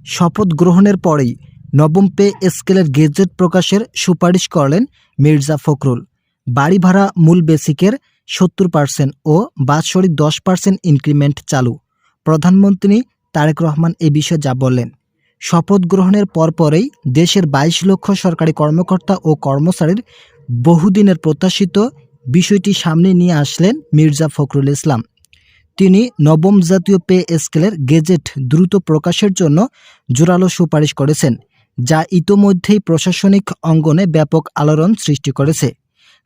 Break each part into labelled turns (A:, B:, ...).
A: শপথ গ্রহণের পরেই নবম পে স্কেলের গেজেট প্রকাশের সুপারিশ করলেন মির্জা ফখরুল। বাড়ি ভাড়া মূল বেসিকের ৭০% ও বাৎসরিক 10% ইনক্রিমেন্ট চালু। প্রধানমন্ত্রী তারেক রহমান এ বিষয়ে যা বললেন, শপথ গ্রহণের পরপরেই দেশের ২২ লক্ষ সরকারি কর্মকর্তা ও কর্মচারীর বহুদিনের প্রত্যাশিত বিষয়টি সামনে নিয়ে আসলেন মির্জা ফখরুল ইসলাম। তিনি নবম জাতীয় পে স্কেলের গেজেট দ্রুত প্রকাশের জন্য জোরালো সুপারিশ করেছেন, যা ইতোমধ্যেই প্রশাসনিক অঙ্গনে ব্যাপক আলোড়ন সৃষ্টি করেছে।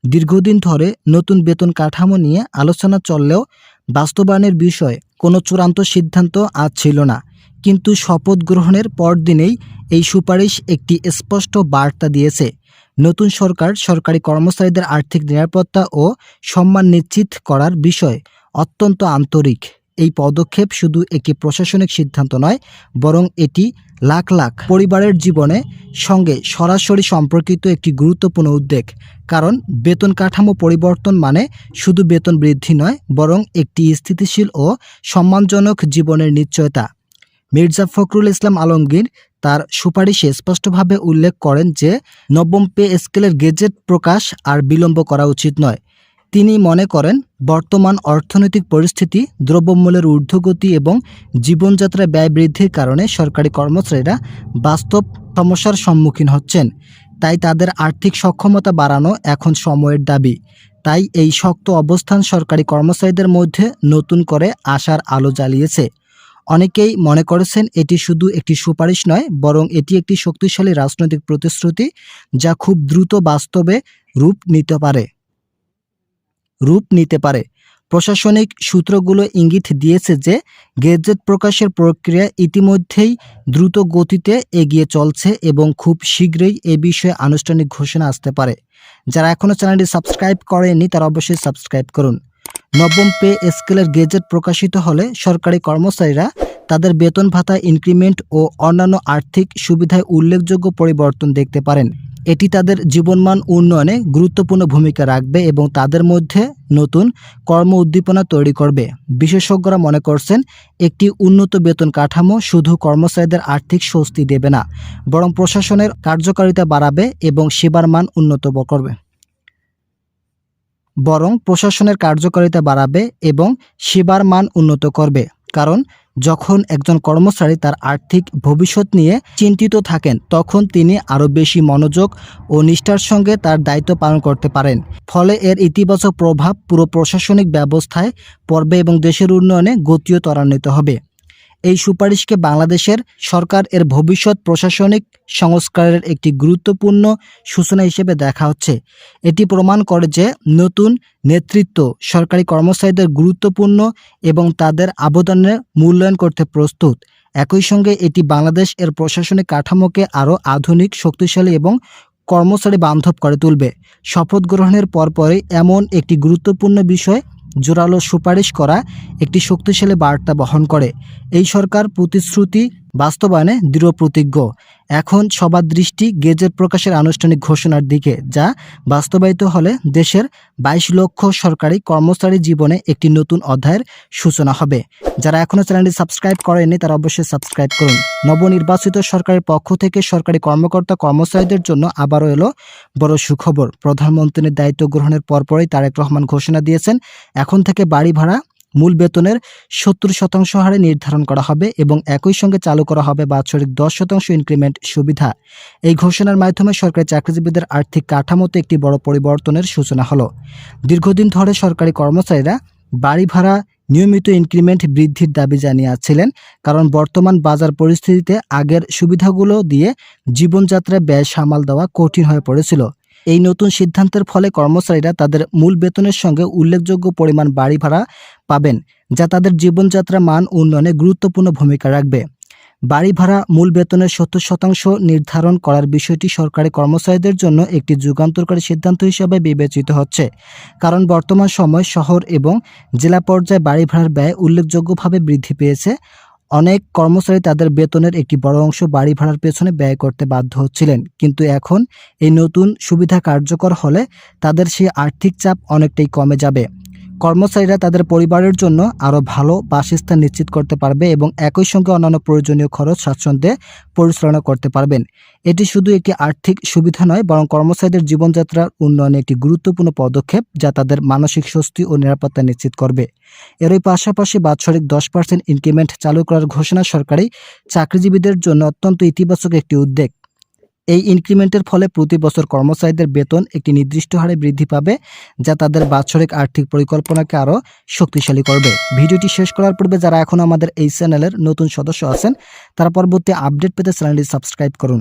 A: দীর্ঘদিন ধরে নতুন বেতন কাঠামো নিয়ে আলোচনা চললেও বাস্তবায়নের বিষয়ে কোনো চূড়ান্ত সিদ্ধান্ত আজ ছিল না। কিন্তু শপথ গ্রহণের পরদিনেই এই সুপারিশ একটি স্পষ্ট বার্তা দিয়েছে। নতুন সরকার সরকারি কর্মচারীদের আর্থিক নিরাপত্তা ও সম্মান নিশ্চিত করার বিষয়ে অত্যন্ত আন্তরিক। এই পদক্ষেপ শুধু একটি প্রশাসনিক সিদ্ধান্ত নয়, বরং এটি লাখ লাখ পরিবারের জীবনের সঙ্গে সরাসরি সম্পর্কিত একটি গুরুত্বপূর্ণ উদ্যোগ। কারণ বেতন কাঠামো পরিবর্তন মানে শুধু বেতন বৃদ্ধি নয়, বরং একটি স্থিতিশীল ও সম্মানজনক জীবনের নিশ্চয়তা। মির্জা ফখরুল ইসলাম আলমগীর তার সুপারিশে স্পষ্টভাবে উল্লেখ করেন যে নবম পে স্কেলের গেজেট প্রকাশ আর বিলম্ব করা উচিত নয়। তিনি মনে করেন, বর্তমান অর্থনৈতিক পরিস্থিতি, দ্রব্যমূল্যের ঊর্ধ্বগতি এবং জীবনযাত্রায় ব্যয় বৃদ্ধির কারণে সরকারি কর্মচারীরা বাস্তব সমস্যার সম্মুখীন হচ্ছেন। তাই তাদের আর্থিক সক্ষমতা বাড়ানো এখন সময়ের দাবি। তাই এই শক্ত অবস্থান সরকারি কর্মচারীদের মধ্যে নতুন করে আশার আলো জ্বালিয়েছে। অনেকেই মনে করেছেন এটি শুধু একটি সুপারিশ নয়, বরং এটি একটি শক্তিশালী রাজনৈতিক প্রতিশ্রুতি, যা খুব দ্রুত বাস্তবে রূপ নিতে পারে। প্রশাসনিক সূত্রগুলো ইঙ্গিত দিয়েছে যে গেজেট প্রকাশের প্রক্রিয়া ইতিমধ্যেই দ্রুত গতিতে এগিয়ে চলছে এবং খুব শীঘ্রই এ বিষয়ে আনুষ্ঠানিক ঘোষণা আসতে পারে। যারা এখনও চ্যানেলটি সাবস্ক্রাইব করেননি তারা অবশ্যই সাবস্ক্রাইব করুন। নবম পে স্কেলের গেজেট প্রকাশিত হলে সরকারি কর্মচারীরা তাদের বেতন ভাতা, ইনক্রিমেন্ট ও অন্যান্য আর্থিক সুবিধায় উল্লেখযোগ্য পরিবর্তন দেখতে পারেন। এটি তাদের জীবনমান উন্নয়নে গুরুত্বপূর্ণ ভূমিকা রাখবে এবং তাদের মধ্যে নতুন কর্ম উদ্দীপনা তৈরি করবে। বিশেষজ্ঞরা মনে করছেন, একটি উন্নত বেতন কাঠামো শুধু কর্মচারীদের আর্থিক স্বস্তি দেবে না, বরং প্রশাসনের কার্যকারিতা বাড়াবে এবং সেবার মান উন্নত করবে। কারণ যখন একজন কর্মচারী তার আর্থিক ভবিষ্যৎ নিয়ে চিন্তিত থাকেন, তখন তিনি আরও বেশি মনোযোগ ও নিষ্ঠার সঙ্গে তার দায়িত্ব পালন করতে পারেন। ফলে এর ইতিবাচক প্রভাব পুরো প্রশাসনিক ব্যবস্থায় পড়বে এবং দেশের উন্নয়নে গতিও ত্বরান্বিত হবে। এই সুপারিশকে বাংলাদেশের সরকার এর ভবিষ্যৎ প্রশাসনিক সংস্কারের একটি গুরুত্বপূর্ণ সূচনা হিসেবে দেখা হচ্ছে। এটি প্রমাণ করে যে নতুন নেতৃত্ব সরকারি কর্মচারীদের গুরুত্বপূর্ণ এবং তাদের অবদানের মূল্যায়ন করতে প্রস্তুত। একই সঙ্গে এটি বাংলাদেশ এর প্রশাসনিক কাঠামোকে আরও আধুনিক, শক্তিশালী এবং কর্মচারী বান্ধব করে তুলবে। শপথ গ্রহণের পরপরই এমন একটি গুরুত্বপূর্ণ বিষয় জোরালো সুপারিশ করা একটি শক্তিশালী বার্তা বহন করে। এই সরকার প্রতিশ্রুতি বাস্তবায়নে দৃঢ় প্রতিজ্ঞ। এখন সবার দৃষ্টি গেজেট প্রকাশের আনুষ্ঠানিক ঘোষণার দিকে, যা বাস্তবায়িত হলে দেশের ২২ লক্ষ সরকারি কর্মচারী জীবনে একটি নতুন অধ্যায়ের সূচনা হবে। যারা এখনও চ্যানেলটি সাবস্ক্রাইব করেননি তারা অবশ্যই সাবস্ক্রাইব করুন। নবনির্বাচিত সরকারের পক্ষ থেকে সরকারি কর্মকর্তা কর্মচারীদের জন্য আবারও এলো বড় সুখবর। প্রধানমন্ত্রীর দায়িত্ব গ্রহণের পরপরই তারেক রহমান ঘোষণা দিয়েছেন, এখন থেকে বাড়ি ভাড়া মূল বেতনের ৭০% হারে নির্ধারণ করা হবে এবং একই সঙ্গে চালু করা হবে বাৎসরিক 10% ইনক্রিমেন্ট সুবিধা। এই ঘোষণার মাধ্যমে সরকারি চাকরিজীবীদের আর্থিক কাঠামোতে একটি বড় পরিবর্তনের সূচনা হলো। দীর্ঘদিন ধরে সরকারি কর্মচারীরা বাড়ি ভাড়া নিয়মিত ইনক্রিমেন্ট বৃদ্ধির দাবি জানিয়ে আসছিলেন, কারণ বর্তমান বাজার পরিস্থিতিতে আগের সুবিধাগুলো দিয়ে জীবনযাত্রায় ব্যয় সামাল দেওয়া কঠিন হয়ে পড়েছিল। এই নতুন সিদ্ধান্তের ফলে কর্মচারীরা তাদের মূল বেতনের সঙ্গে উল্লেখযোগ্য পরিমাণ বাড়ি ভাড়া পাবেন, যা তাদের জীবনযাত্রার মান উন্নয়নে গুরুত্বপূর্ণ ভূমিকা রাখবে। বাড়ি ভাড়া মূল বেতনের ৭০% নির্ধারণ করার বিষয়টি সরকারি কর্মচারীদের জন্য একটি যুগান্তকারী সিদ্ধান্ত হিসেবে বিবেচিত হচ্ছে, কারণ বর্তমান সময়ে শহর এবং জেলা পর্যায়ে বাড়ি ভাড়ার ব্যয় উল্লেখযোগ্যভাবে বৃদ্ধি পেয়েছে। অনেক কর্মচারী তাদের বেতনের একটি বড় অংশ বাড়ি ভাড়ার পেছনে ব্যয় করতে বাধ্য হচ্ছিলেন, কিন্তু এখন এই নতুন সুবিধা কার্যকর হলে তাদের সেই আর্থিক চাপ অনেকটাই কমে যাবে। কর্মচারীরা তাদের পরিবারের জন্য আরও ভালো বাসস্থান নিশ্চিত করতে পারবে এবং একই সঙ্গে অন্যান্য প্রয়োজনীয় খরচ স্বাচ্ছন্দ্যে পরিচালনা করতে পারবেন। এটি শুধু একটি আর্থিক সুবিধা নয়, বরং কর্মচারীদের জীবনযাত্রার উন্নয়নে একটি গুরুত্বপূর্ণ পদক্ষেপ যা তাদের মানসিক স্বস্তি ও নিরাপত্তা নিশ্চিত করবে। এরই পাশাপাশি বাৎসরিক 10% ইনক্রিমেন্ট চালু করার ঘোষণা সরকারি চাকরিজীবীদের জন্য অত্যন্ত ইতিবাচক একটি উদ্যোগ। এই ইনক্রিমেন্টের ফলে প্রতি বছর কর্মচারীদের বেতন একটি নির্দিষ্ট হারে বৃদ্ধি পাবে, যা তাদের বাৎসরিক আর্থিক পরিকল্পনাকে আরও শক্তিশালী করবে। ভিডিওটি শেষ করার পূর্বে যারা এখনও আমাদের এই চ্যানেলের নতুন সদস্য আছেন, তারা পরবর্তী আপডেট পেতে চ্যানেলটি সাবস্ক্রাইব করুন।